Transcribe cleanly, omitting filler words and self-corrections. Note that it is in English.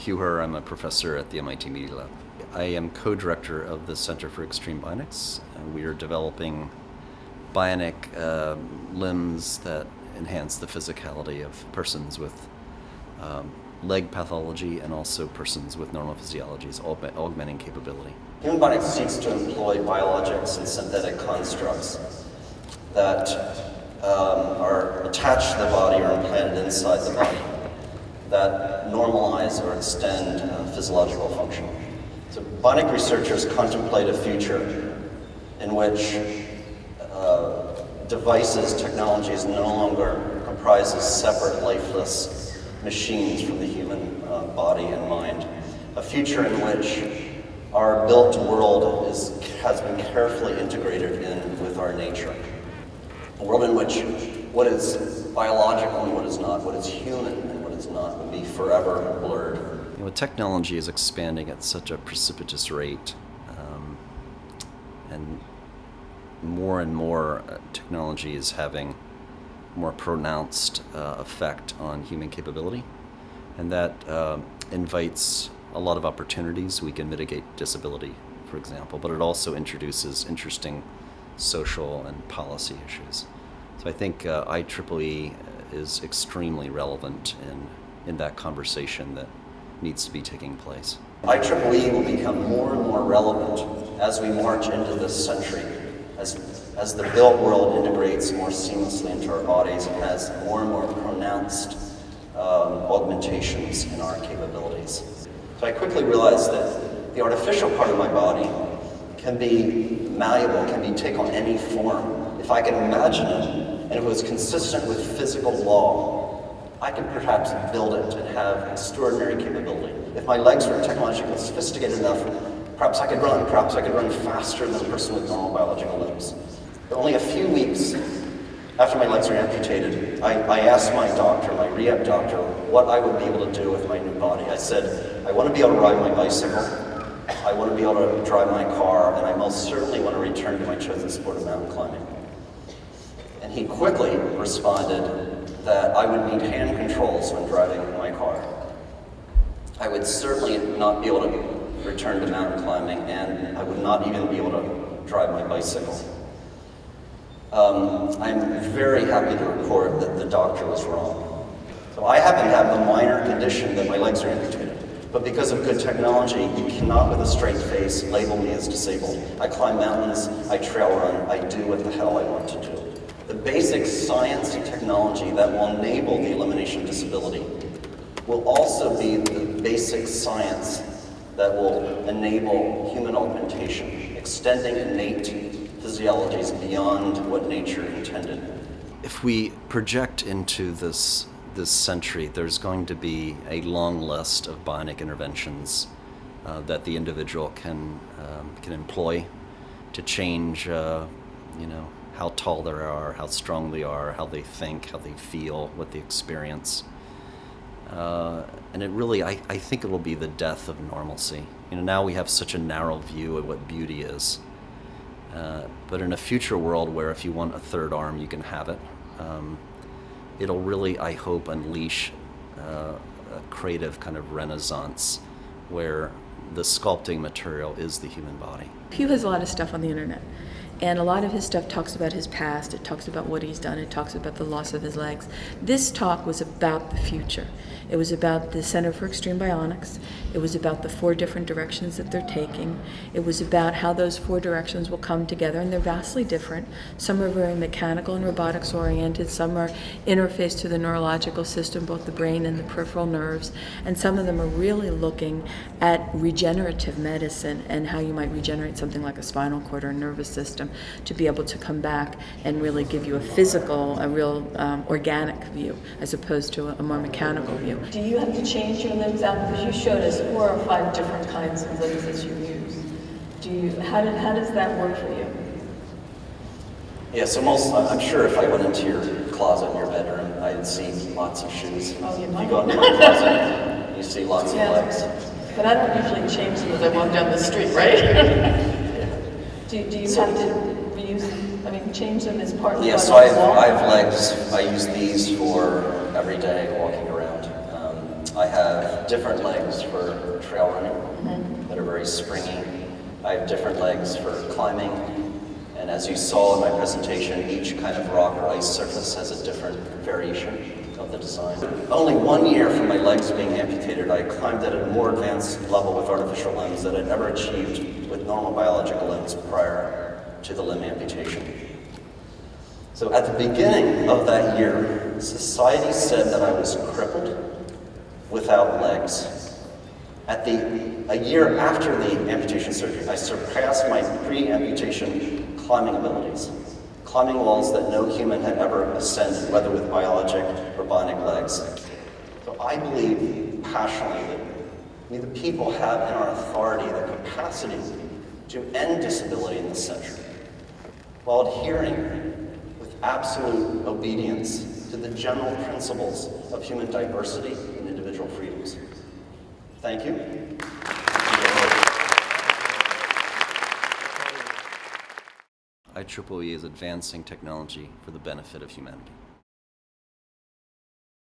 Hugh Herr. I'm a professor at the MIT Media Lab. I am co-director of the Center for Extreme Bionics. We are developing bionic limbs that enhance the physicality of persons with leg pathology and also persons with normal physiologies, augmenting capability. Human bionics seeks to employ biologics and synthetic constructs that are attached to the body or implanted inside the body that normalize or extend physiological function. So bionic researchers contemplate a future in which devices, technologies no longer comprises separate lifeless machines from the human body and mind. A future in which our built world has been carefully integrated in with our nature. A world in which what is biological and what is not, what is human and what is not, will be forever blurred. You know, technology is expanding at such a precipitous rate, and more technology is having more pronounced effect on human capability, and that invites a lot of opportunities. We can mitigate disability, for example, but it also introduces interesting social and policy issues. So I think IEEE is extremely relevant in that conversation that needs to be taking place. IEEE will become more and more relevant as we march into this century, as the built world integrates more seamlessly into our bodies and has more and more pronounced augmentations in our capabilities. So I quickly realized that the artificial part of my body can be malleable, can be take on any form. If I can imagine it, and if it was consistent with physical law, I could perhaps build it and have extraordinary capability. If my legs were technologically sophisticated enough, perhaps I could run faster than a person with normal biological limbs. But only a few weeks after my legs were amputated, I asked my doctor, my rehab doctor, what I would be able to do with my new body. I said, I want to be able to ride my bicycle, I want to be able to drive my car, and I most certainly want to return to my chosen sport of mountain climbing. And he quickly responded that I would need hand controls when driving my car. I would certainly not be able to return to mountain climbing, and I would not even be able to drive my bicycle. I'm very happy to report that the doctor was wrong. So I happen to have the minor condition that my legs are amputated, but because of good technology, you cannot with a straight face label me as disabled. I climb mountains, I trail run, I do what the hell I want to do. The basic science and technology that will enable the elimination of disability will also be the basic science that will enable human augmentation, extending innate physiologies beyond what nature intended. If we project into this century, there's going to be a long list of bionic interventions that the individual can employ to change, how tall they are, how strong they are, how they think, how they feel, what they experience. And it really, I think it will be the death of normalcy. Now we have such a narrow view of what beauty is. But in a future world where if you want a third arm, you can have it, it'll really, I hope, unleash a creative kind of renaissance where the sculpting material is the human body. Hugh has a lot of stuff on the internet. And a lot of his stuff talks about his past, it talks about what he's done, it talks about the loss of his legs. This talk was about the future. It was about the Center for Extreme Bionics. It was about the 4 different directions that they're taking. It was about how those 4 directions will come together, and they're vastly different. Some are very mechanical and robotics oriented, some are interfaced to the neurological system, both the brain and the peripheral nerves, and some of them are really looking at regenerative medicine and how you might regenerate something like a spinal cord or a nervous system to be able to come back and really give you a physical, a real organic view, as opposed to a more mechanical view. Do you have to change your limbs out? Because you showed us 4 or 5 different kinds of limbs that you use. How does that work for you? Yeah, so I'm sure if I went into your closet in your bedroom, I'd see lots of shoes. Oh, you might. You go into my closet, you see lots of legs. But I don't usually change them as I walk down the street, right? Do you have to reuse, change them as part of the Yeah, so I have legs. I use these for every day walking around. I have different legs for trail running that are very springy. I have different legs for climbing. And as you saw in my presentation, each kind of rock or ice surface has a different variation of the design. Only 1 year from my legs being amputated, I climbed at a more advanced level with artificial limbs than I'd ever achieved with normal biological limbs prior to the limb amputation. So at the beginning of that year, society said that I was crippled without legs. A year after the amputation surgery, I surpassed my pre-amputation climbing abilities, climbing walls that no human had ever ascended, whether with biologic or bionic legs. So I believe passionately that we the people have in our authority the capacity to end disability in this century, while adhering with absolute obedience to the general principles of human diversity and individual freedoms. Thank you. IEEE is advancing technology for the benefit of humanity.